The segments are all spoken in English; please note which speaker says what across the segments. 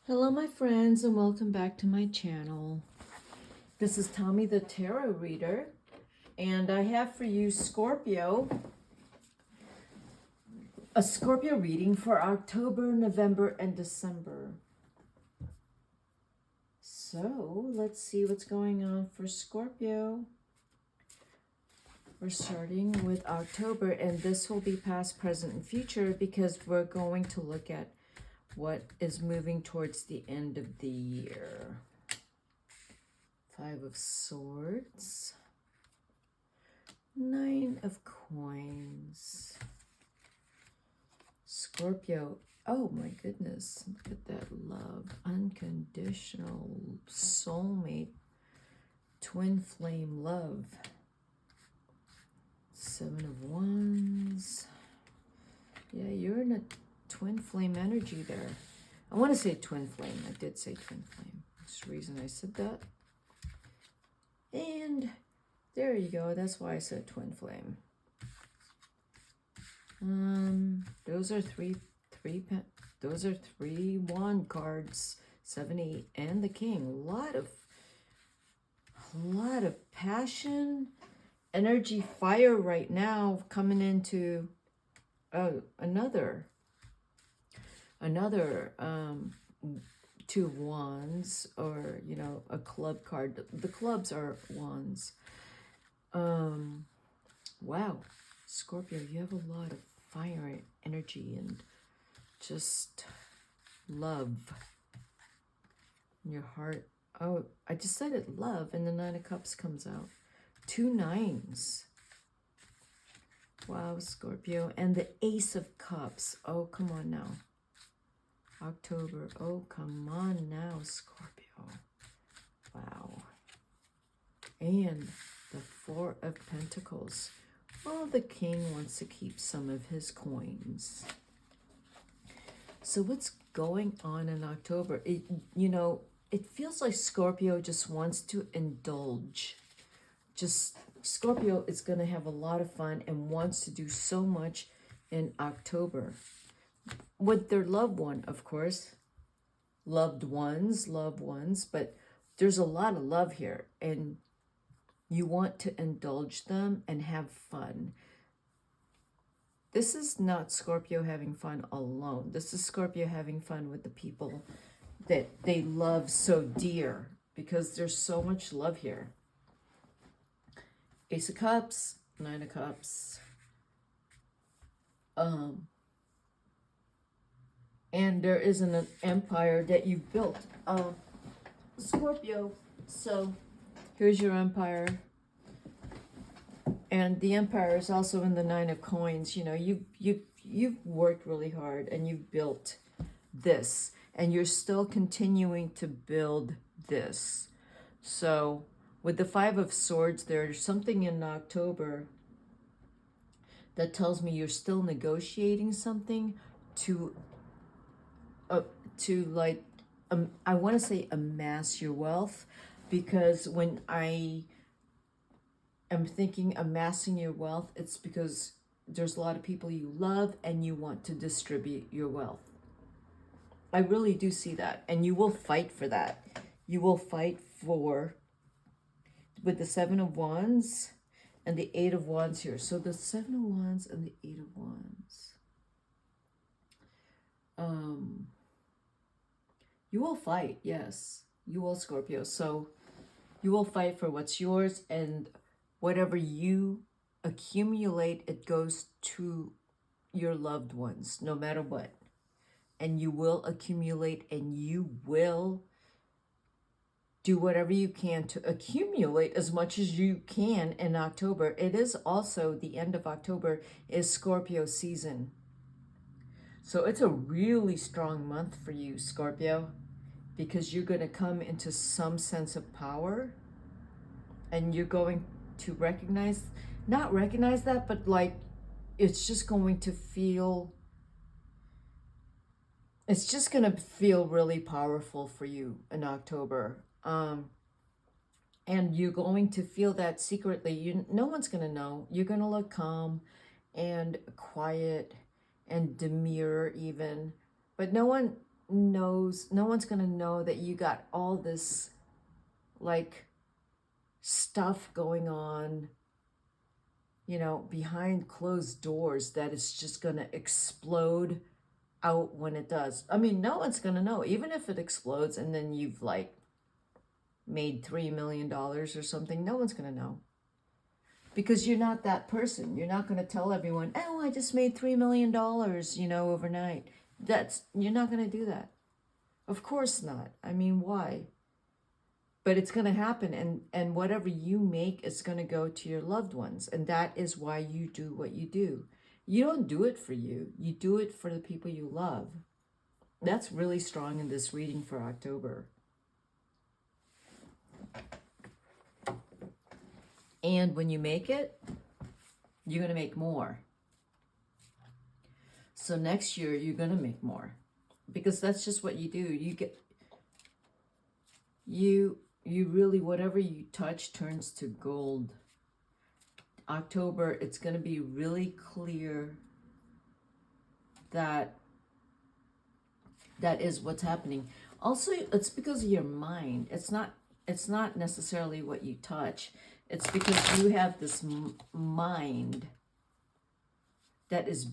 Speaker 1: Hello my friends and welcome back to my channel. This is Tommy the Tarot Reader and I have for you Scorpio, a Scorpio reading for October, November, and December. So let's see what's going on for Scorpio. We're starting with October and this will be past, present, and future because we're going to look at what is moving towards the end of the year. Five of Swords, Nine of Coins, Scorpio. Oh my goodness, look at that love, unconditional soulmate, twin flame love. Seven of Wands. Yeah, you're in a twin flame energy there. I want to say twin flame. I did say twin flame. That's the reason I said that. And there you go. That's why I said twin flame. Those are three wand cards, 7, 8, and the king. A lot of passion, energy, fire right now coming into another two of wands, or a club card. The clubs are wands. Wow, Scorpio, you have a lot of fire energy and just love in your heart. Oh, I just said it, love, and the Nine of Cups comes out. 2 9s. Wow, Scorpio. And the Ace of Cups. Oh, come on now. October. Oh, come on now, Scorpio. Wow. And the Four of Pentacles. Well, the king wants to keep some of his coins. So what's going on in October? It feels like Scorpio just wants to indulge. Scorpio is going to have a lot of fun and wants to do so much in October. With their loved one, of course. Loved ones, but there's a lot of love here. And you want to indulge them and have fun. This is not Scorpio having fun alone. This is Scorpio having fun with the people that they love so dear, because there's so much love here. Ace of Cups, Nine of Cups. And there is an empire that you've built, Scorpio. So here's your empire. And the empire is also in the Nine of Coins. You've worked really hard and you've built this, and you're still continuing to build this. So with the Five of Swords, there's something in October that tells me you're still negotiating something to I want to say amass your wealth, because when I'm thinking amassing your wealth, it's because there's a lot of people you love and you want to distribute your wealth. I really do see that, and you will fight for that. You will fight for, with the Seven of Wands and the Eight of Wands here. So the Seven of Wands and the Eight of Wands. You will fight, yes. You will, Scorpio. So you will fight for what's yours, and whatever you accumulate, it goes to your loved ones, no matter what. And you will accumulate, and you will do whatever you can to accumulate as much as you can in October. It is also the end of October is Scorpio season. So it's a really strong month for you, Scorpio, because you're going to come into some sense of power, and you're going to not recognize that, but like, it's just going to feel really powerful for you in October. And you're going to feel that secretly. No one's going to know. You're going to look calm and quiet and demure even, but no one knows, no one's going to know that you got all this like stuff going on, you know, behind closed doors that is just going to explode out when it does. I mean, no one's going to know, even if it explodes and then you've like made $3 million or something, no one's going to know. Because you're not that person. You're not going to tell everyone, oh, I just made $3 million, you know, overnight. You're not going to do that. Of course not. I mean, why? But it's going to happen, and whatever you make is going to go to your loved ones, and that is why you do what you do. You don't do it for you. You do it for the people you love. That's really strong in this reading for October. And when you make it, you're going to make more. So next year, you're going to make more. Because that's just what you do. You really, whatever you touch turns to gold. October, it's going to be really clear that is what's happening. Also, it's because of your mind. It's not necessarily what you touch. It's because you have this mind that is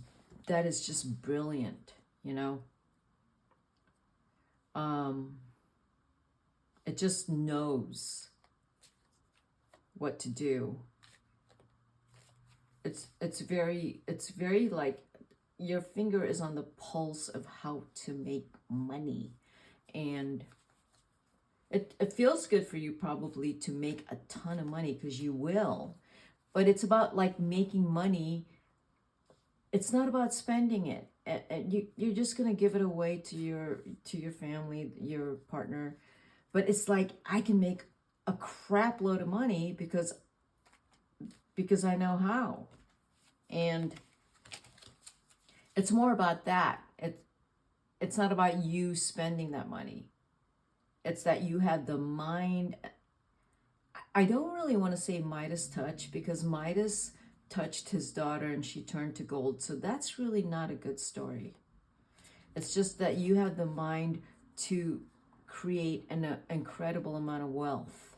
Speaker 1: just brilliant, you know. It just knows what to do. It's very like your finger is on the pulse of how to make money, and it feels good for you probably to make a ton of money, because you will, but it's about like making money. It's not about spending it. And you're just gonna give it away to your family, your partner, but it's like I can make a crap load of money because I know how. And it's more about that. It's not about you spending that money. It's that you have the mind. I don't really want to say Midas touch, because Midas touched his daughter and she turned to gold. So that's really not a good story. It's just that you have the mind to create an incredible amount of wealth.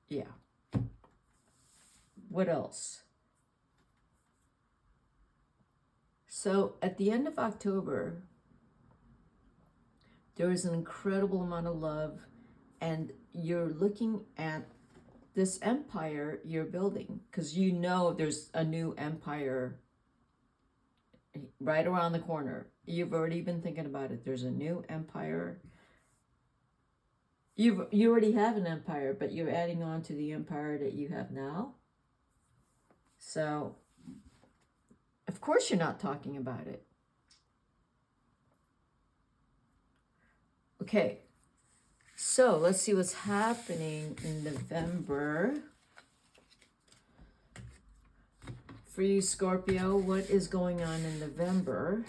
Speaker 1: Yeah. What else? So at the end of October, there is an incredible amount of love, and you're looking at this empire you're building, because you know there's a new empire right around the corner. You've already been thinking about it. There's a new empire. You already have an empire, but you're adding on to the empire that you have now. So, of course you're not talking about it. Okay, so let's see what's happening in November. For you, Scorpio, what is going on in November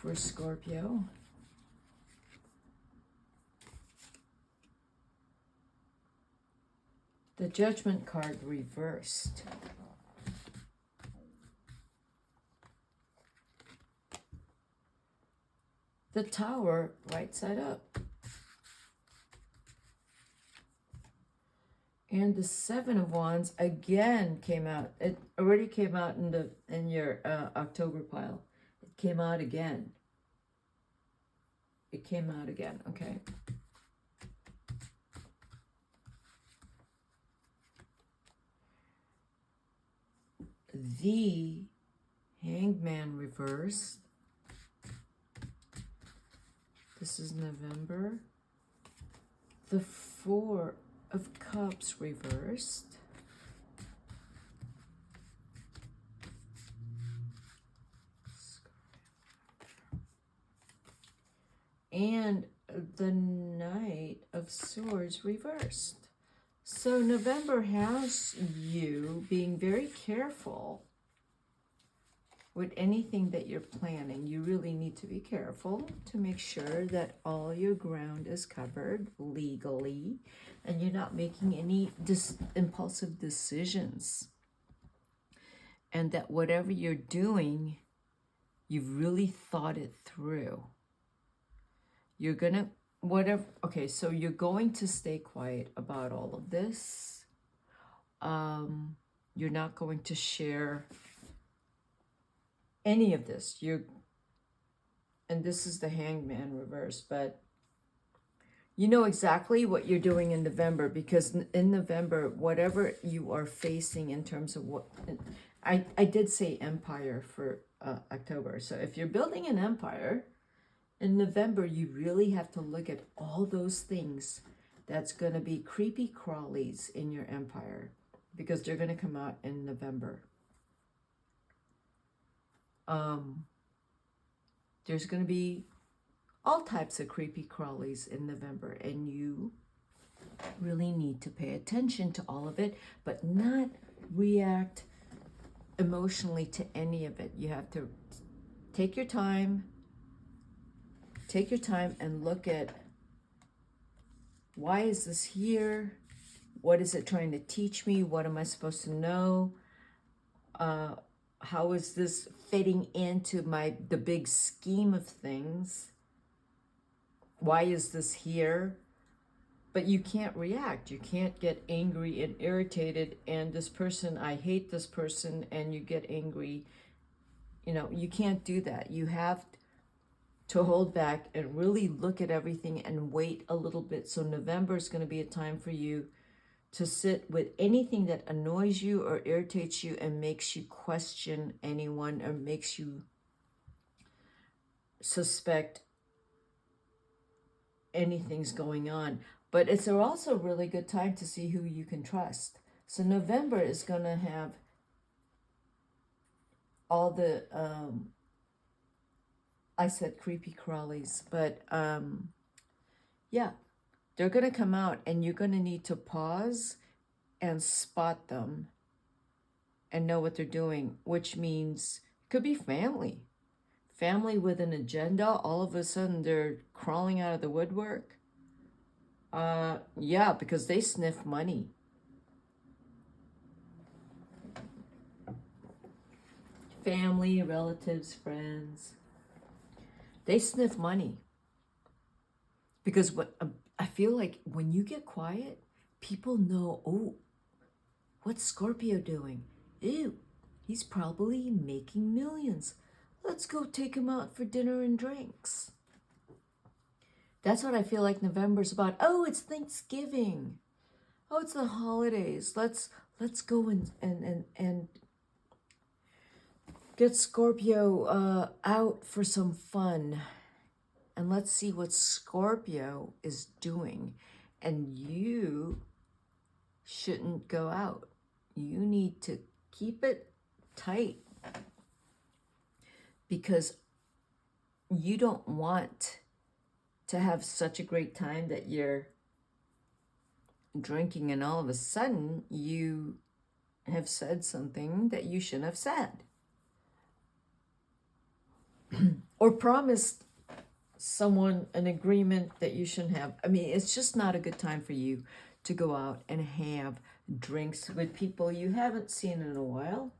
Speaker 1: for Scorpio? The Judgment card reversed. The Tower right side up. And the Seven of Wands again came out. It already came out in your October pile. It came out again. It came out again. Okay. The Hangman reversed. This is November. The Four of Cups reversed. And the Knight of Swords reversed. So November has you being very careful with anything that you're planning. You really need to be careful to make sure that all your ground is covered legally and you're not making any impulsive decisions. And that whatever you're doing You've really thought it through. You're gonna, whatever, okay, so you're going to stay quiet about all of this. You're not going to share any of this. And this is the Hangman reverse, but you know exactly what you're doing in November, because in November, whatever you are facing in terms of what, I did say empire for October. So if you're building an empire in November, you really have to look at all those things that's going to be creepy crawlies in your empire, because they're going to come out in November. There's going to be all types of creepy crawlies in November, and you really need to pay attention to all of it, but not react emotionally to any of it. You have to take your time and look at, why is this here? What is it trying to teach me? What am I supposed to know? How is this fitting into the big scheme of things? Why is this here? But you can't react. You can't get angry and irritated, and this person, I hate this person, and you get angry. You know, you can't do that. You have to hold back and really look at everything and wait a little bit. So November is going to be a time for you to sit with anything that annoys you or irritates you and makes you question anyone, or makes you suspect anything's going on. But it's also a really good time to see who you can trust. So November is going to have all the, I said creepy crawlies, but yeah, they're going to come out, and you're going to need to pause and spot them and know what they're doing, which means it could be family with an agenda. All of a sudden they're crawling out of the woodwork. Yeah, because they sniff money. Family, relatives, friends, they sniff money. Because what I feel like, when you get quiet, people know, oh, what's Scorpio doing? Ew, he's probably making millions. Let's go take him out for dinner and drinks. That's what I feel like November's about. Oh, it's Thanksgiving. Oh, it's the holidays. Let's go and get Scorpio out for some fun. And let's see what Scorpio is doing. And you shouldn't go out. You need to keep it tight, because you don't want to have such a great time that you're drinking and all of a sudden you have said something that you shouldn't have said. Or promised someone an agreement that you shouldn't have. I mean, it's just not a good time for you to go out and have drinks with people you haven't seen in a while,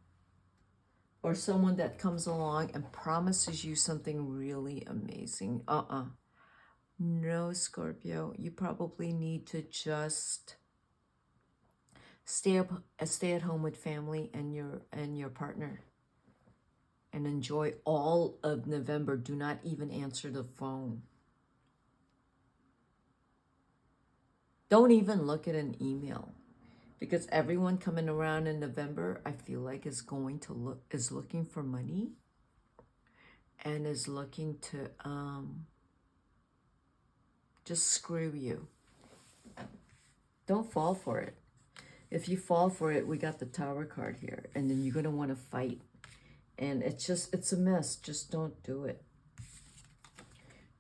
Speaker 1: or someone that comes along and promises you something really amazing. No, Scorpio, you probably need to just stay at home with family and your partner, and enjoy all of November. Do not even answer the phone. Don't even look at an email, because everyone coming around in November, I feel like, is looking for money, and is looking to just screw you. Don't fall for it. If you fall for it, we got the Tower card here, and then you're going to want to fight. And it's a mess. Just don't do it.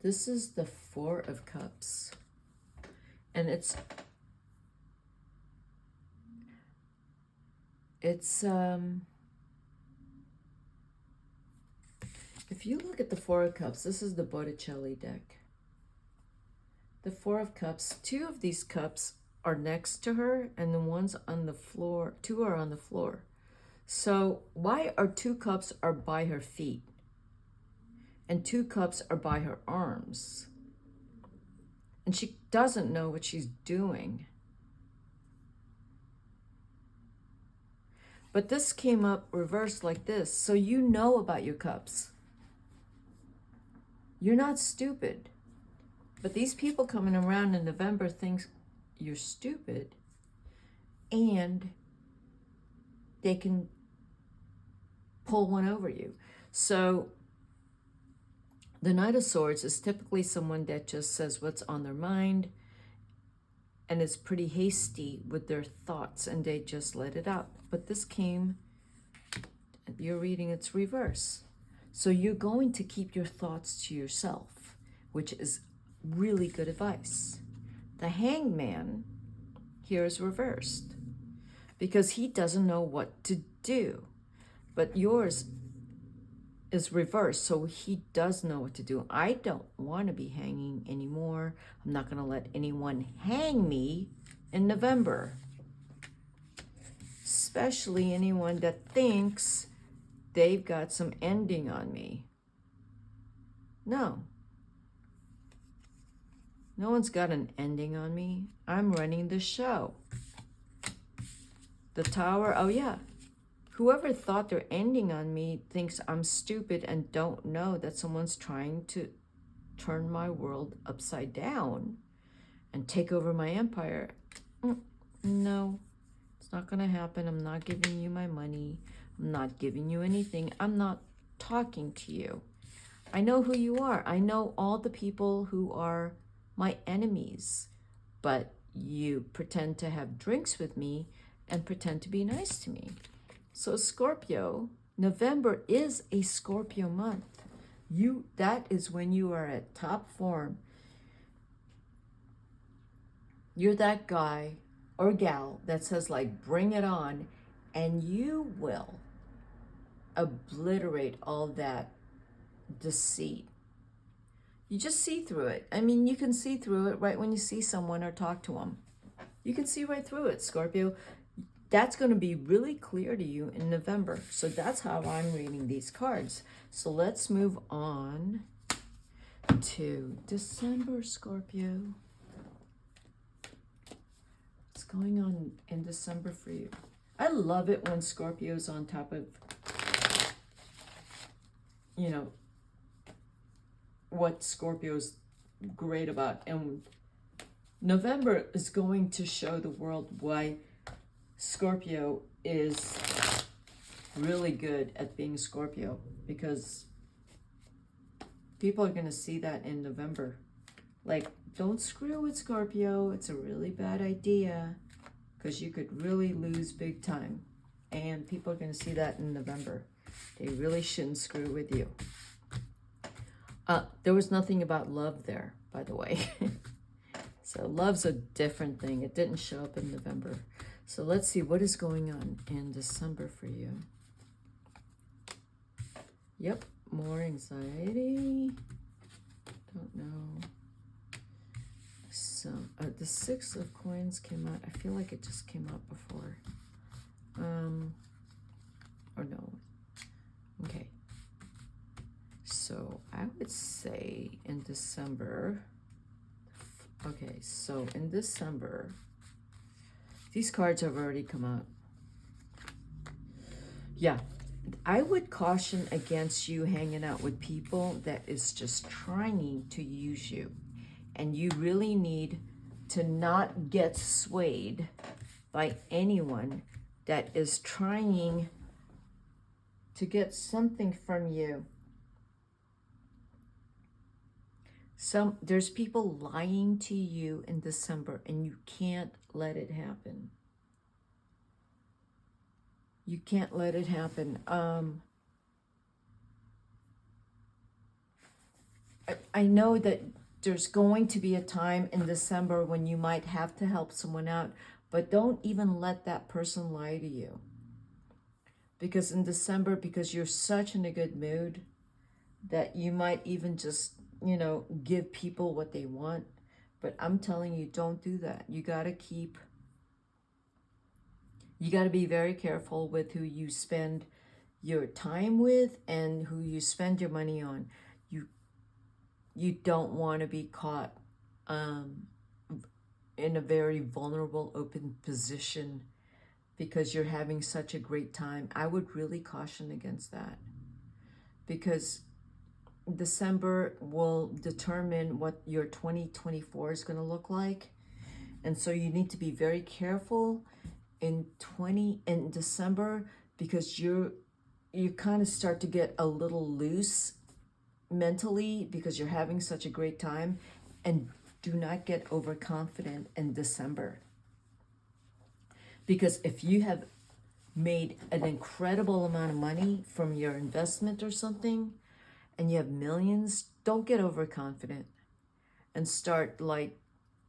Speaker 1: This is the Four of Cups. And it's if you look at the Four of Cups, this is the Botticelli deck. The Four of Cups, two of these cups are next to her, and the ones on the floor, two are on the floor. So why are two cups are by her feet? and 2 cups are by her arms. And she doesn't know what she's doing. But this came up reversed like this. So you know about your cups. You're not stupid. But these people coming around in November think you're stupid. And they can pull one over you. So the Knight of Swords is typically someone that just says what's on their mind and is pretty hasty with their thoughts, and they just let it out. But this came, you're reading its reverse. So you're going to keep your thoughts to yourself, which is really good advice. The Hangman here is reversed because he doesn't know what to do. But yours is reversed, so he does know what to do. I don't want to be hanging anymore. I'm not going to let anyone hang me in November. Especially anyone that thinks they've got some ending on me. No. No one's got an ending on me. I'm running the show. The Tower, oh yeah. Whoever thought they're ending on me thinks I'm stupid and don't know that someone's trying to turn my world upside down and take over my empire. No, it's not going to happen. I'm not giving you my money. I'm not giving you anything. I'm not talking to you. I know who you are. I know all the people who are my enemies, but you pretend to have drinks with me and pretend to be nice to me. So Scorpio, November is a Scorpio month. That is when you are at top form. You're that guy or gal that says like, bring it on, and you will obliterate all that deceit. You just see through it. I mean, you can see through it right when you see someone or talk to them. You can see right through it, Scorpio. That's going to be really clear to you in November. So that's how I'm reading these cards. So let's move on to December, Scorpio. What's going on in December for you? I love it when Scorpio's on top of, you know, what Scorpio's great about. And November is going to show the world why Scorpio is really good at being Scorpio, because people are going to see that in November. Like, don't screw with Scorpio. It's a really bad idea because you could really lose big time. And people are going to see that in November. They really shouldn't screw with you. There was nothing about love there, by the way. So love's a different thing. It didn't show up in November. So let's see what is going on in December for you. Yep, more anxiety. Don't know. So the 6 of Coins came out. I feel like it just came out before. Or no. Okay. So I would say in December. Okay, so in December, these cards have already come out. Yeah, I would caution against you hanging out with people that is just trying to use you. And you really need to not get swayed by anyone that is trying to get something from you. There's people lying to you in December, and you can't let it happen. You can't let it happen. I know that there's going to be a time in December when you might have to help someone out, but don't even let that person lie to you. Because in December, because you're such in a good mood, that you might even just, give people what they want. But I'm telling you, don't do that. You got to be very careful with who you spend your time with and who you spend your money on. You you don't want to be caught in a very vulnerable, open position because you're having such a great time. I would really caution against that, because December will determine what your 2024 is going to look like. And so you need to be very careful in December, because you kind of start to get a little loose mentally because you're having such a great time. And do not get overconfident in December, because if you have made an incredible amount of money from your investment or something and you have millions, don't get overconfident and start, like,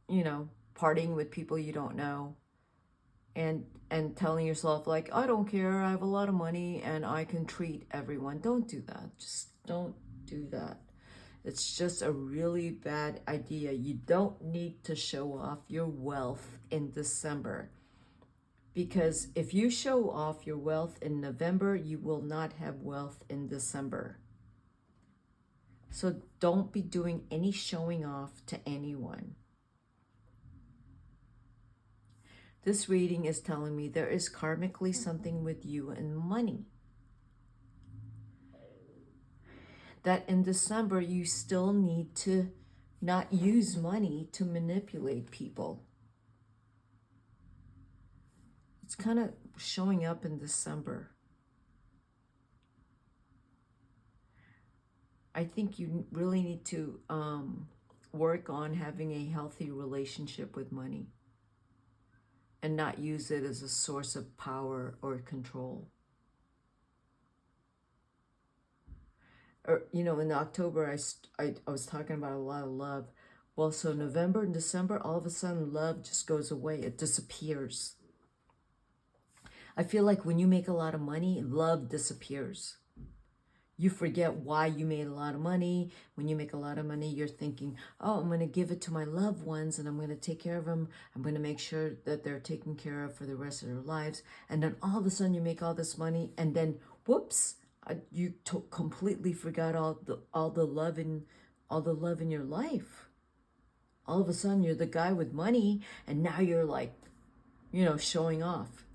Speaker 1: partying with people you don't know, and telling yourself, like, I don't care, I have a lot of money and I can treat everyone. Don't do that. Just don't do that. It's just a really bad idea. You don't need to show off your wealth in December, because if you show off your wealth in November, you will not have wealth in December. So don't be doing any showing off to anyone. This reading is telling me there is karmically something with you and money, that in December you still need to not use money to manipulate people. It's kind of showing up in December. I think you really need to work on having a healthy relationship with money and not use it as a source of power or control. Or, in October, I was talking about a lot of love. Well, so November and December, all of a sudden, love just goes away. It disappears. I feel like when you make a lot of money, love disappears. You forget why you made a lot of money. When you make a lot of money, you're thinking, oh, I'm going to give it to my loved ones and I'm going to take care of them. I'm going to make sure that they're taken care of for the rest of their lives. And then all of a sudden you make all this money, and then whoops, you completely forgot all the love in your life. All of a sudden you're the guy with money, and now you're like, showing off.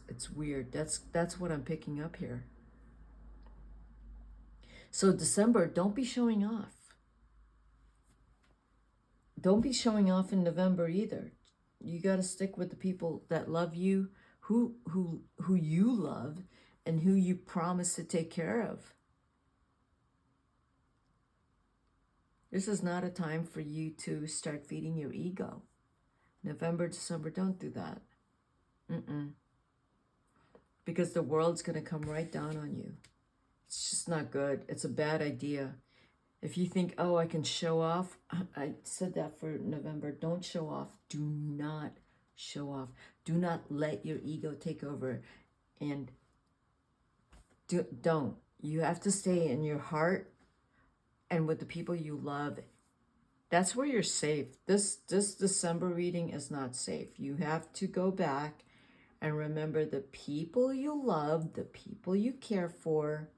Speaker 1: It's weird. That's what I'm picking up here. So December, don't be showing off. Don't be showing off in November either. You got to stick with the people that love you, who you love, and who you promise to take care of. This is not a time for you to start feeding your ego. November, December, don't do that. Because the world's going to come right down on you. It's just not good. It's a bad idea. If you think, oh, I can show off, I said that for November. Don't show off. Do not show off. Do not let your ego take over. And don't. You have to stay in your heart and with the people you love. That's where you're safe. This December reading is not safe. You have to go back and remember the people you love, the people you care for.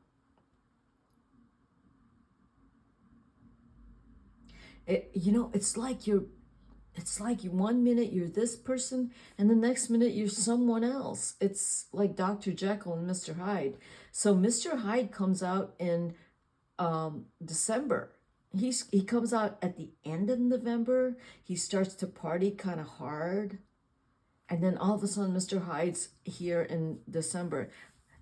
Speaker 1: It's like 1 minute you're this person and the next minute you're someone else. It's like Dr. Jekyll and Mr. Hyde. So Mr. Hyde comes out in December. He comes out at the end of November. He starts to party kind of hard. And then all of a sudden Mr. Hyde's here in December.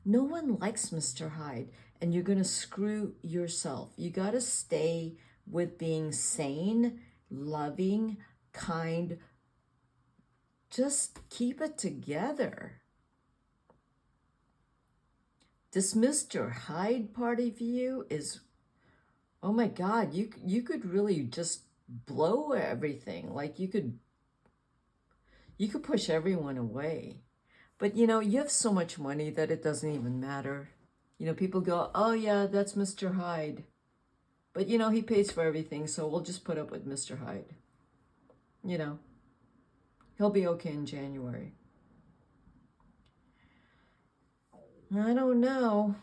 Speaker 1: No one likes Mr. Hyde, and you're going to screw yourself. You got to stay with being sane, loving, kind. Just keep it together. This Mr. Hyde part of you is, oh my God, you could really just blow everything. Like you could push everyone away. But you have so much money that it doesn't even matter. People go, oh yeah, that's Mr. Hyde. But he pays for everything, so we'll just put up with Mr. Hyde. He'll be okay in January. I don't know.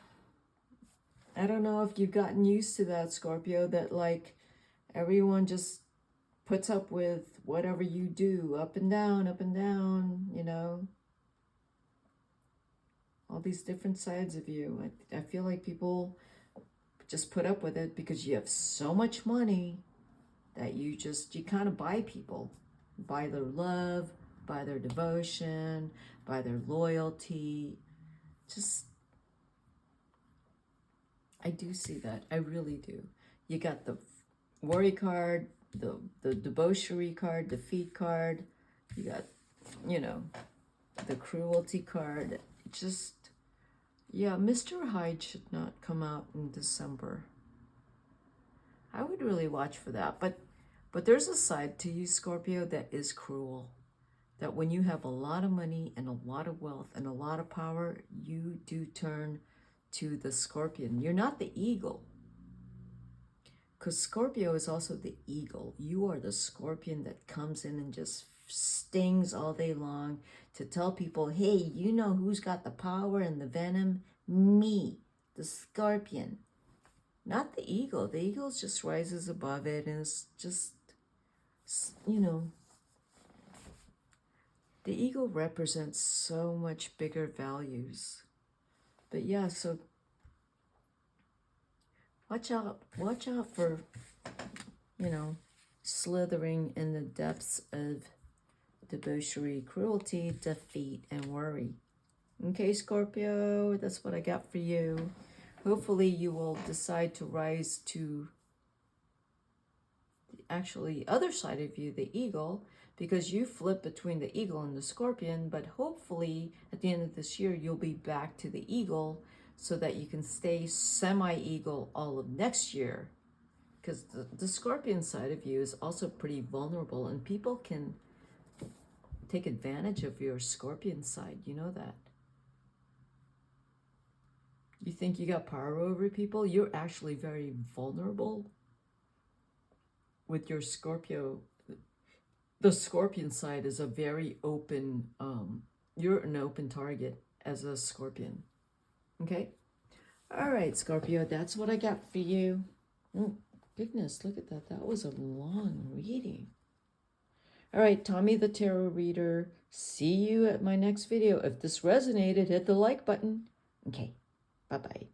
Speaker 1: I don't know if you've gotten used to that, Scorpio, that like Everyone just puts up with whatever you do, up and down, you know. All these different sides of you. I feel like people just put up with it because you have so much money that you kind of buy people. Buy their love, buy their devotion, buy their loyalty. Just, I do see that. I really do. You got the worry card, the debauchery card, defeat card. You got, you know, the cruelty card. Just, yeah, Mr. Hyde should not come out in December. I would really watch for that. But there's a side to you, Scorpio, that is cruel. That when you have a lot of money and a lot of wealth and a lot of power, you do turn to the Scorpion. You're not the eagle. Because Scorpio is also the eagle. You are the Scorpion that comes in and just stings all day long to tell people, hey, you know who's got the power and the venom? Me, the Scorpion. Not the eagle. The eagle just rises above it and it's just, you know, the eagle represents so much bigger values. But yeah, so watch out for, you know, slithering in the depths of debauchery, cruelty, defeat, and worry. Okay, Scorpio, that's what I got for you. Hopefully you will decide to rise to actually other side of you, the eagle, because you flip between the eagle and the Scorpion, but hopefully at the end of this year, you'll be back to the eagle so that you can stay semi-eagle all of next year. Because the Scorpion side of you is also pretty vulnerable and people can take advantage of your Scorpion side. You know that. You think you got power over people? You're actually very vulnerable with your Scorpio. The Scorpion side is a very open, you're an open target as a Scorpion. Okay? All right, Scorpio, that's what I got for you. Oh, goodness, look at that. That was a long reading. All right, Tommy the Tarot Reader. See you at my next video. If this resonated, hit the like button. Okay, bye-bye.